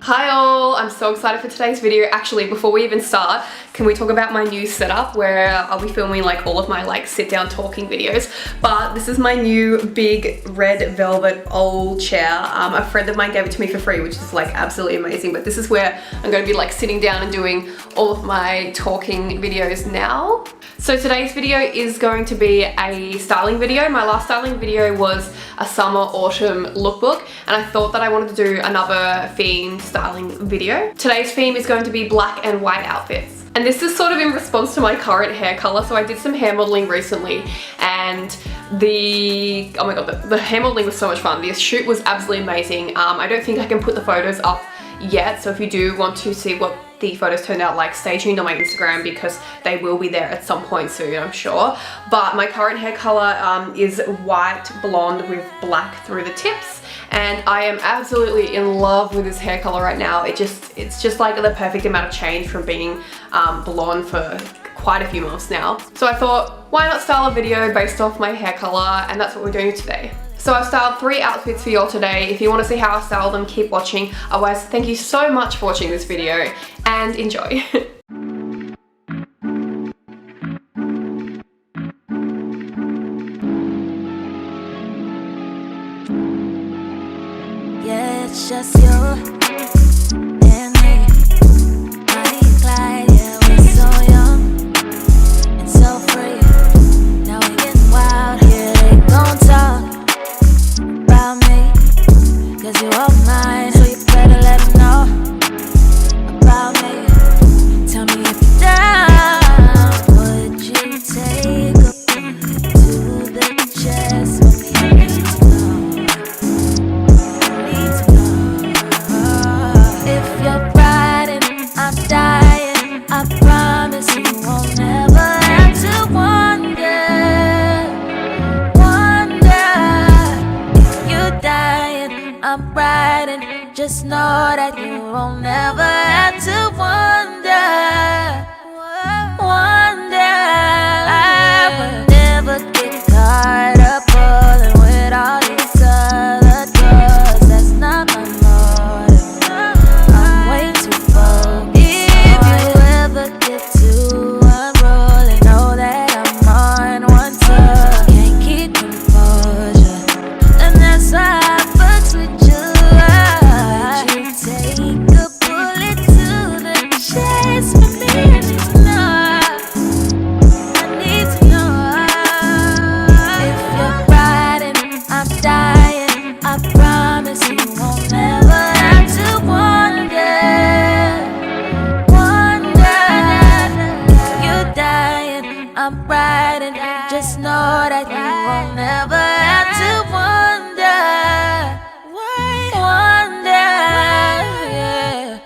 Hi all, I'm so excited for today's video. Actually, before we even start, can we talk about my new setup where I'll be filming like all of my sit down talking videos. But this is my new big red velvet old chair. A friend of mine gave it to me for free, which is like absolutely amazing. But this is where I'm going to be like sitting down and doing all of my talking videos now. So today's video is going to be a styling video. My last styling video was a summer autumn lookbook, and I thought that I wanted to do another themed styling video. Today's theme is going to be black and white outfits. And this is sort of in response to my current hair color. So I did some hair modeling recently, and oh my god, the hair modeling was so much fun. The shoot was absolutely amazing. I don't think I can put the photos up yet, so if you do want to see what the photos turned out like, stay tuned on my Instagram because they will be there at some point soon, I'm sure. But my current hair color is white blonde with black through the tips, and I am absolutely in love with this hair color right now. It's just like the perfect amount of change from being blonde for quite a few months now. So I thought, why not style a video based off my hair color, and that's what we're doing today. So I've styled 3 outfits for y'all today. If you want to see how I style them, keep watching. Otherwise, thank you so much for watching this video and enjoy. Yeah, it's just you and me. Bonnie and Clyde, yeah, we're so young and so free. Now we getting wild, yeah, they gon' talk about me, 'cause you are mine, so you better let them know about me. Tell me if you're down, would you take a bullet to the chest for me? I need to know, if you're riding, I'm dying, I promise you won't never have to wonder. If you're dying, I'm riding, just know that you won't never have to wonder. I will never get caught up pulling with all these other girls. That's not my motive. I'm way too focused. If you ever get too unruly, know that I'm on one tour. Can't keep composure, and that's why I fucks with you. Would you take a bullet to the chest for me? I need to know. I need to know. If you're riding, I'm dying, I promise you won't never have to wonder. If you're dying, I'm riding, just know that you won't never have to wonder. Yeah.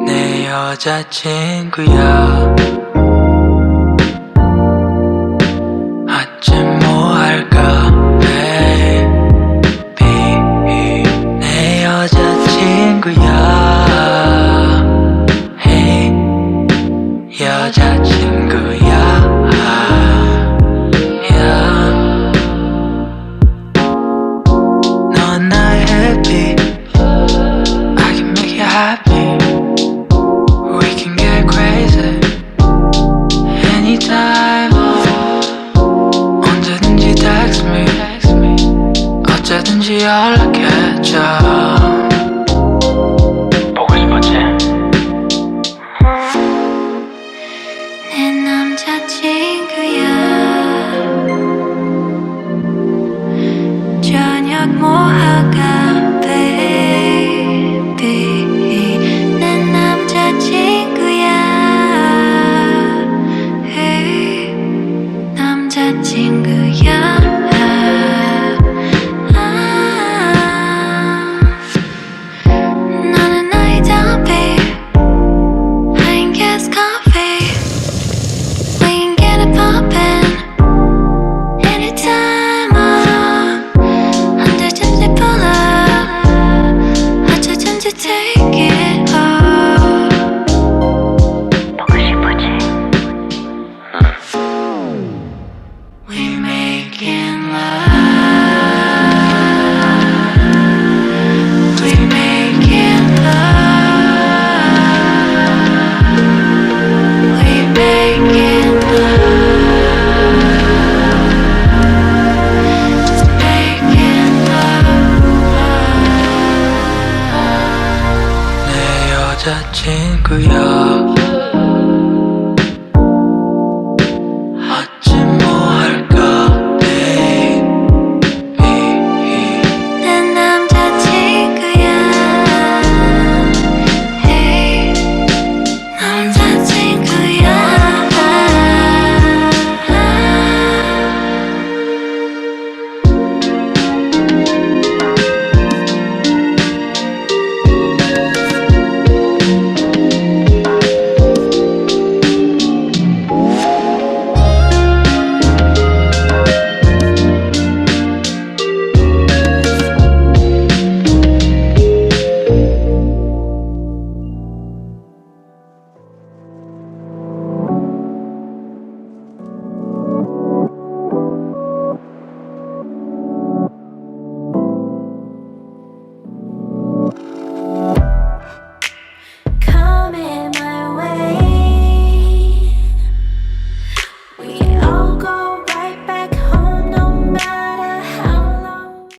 내 여자친구야, 어쩜 뭐 할까 baby. 내 여자친구야, hey 여자친구야, yeah. 넌 나의 happy, I can make you happy. We can get crazy anytime. 언제든지 text me, 어쩌든지 연락해줘. 보고 싶었지? 내 남자친구야, 저녁 뭐 할까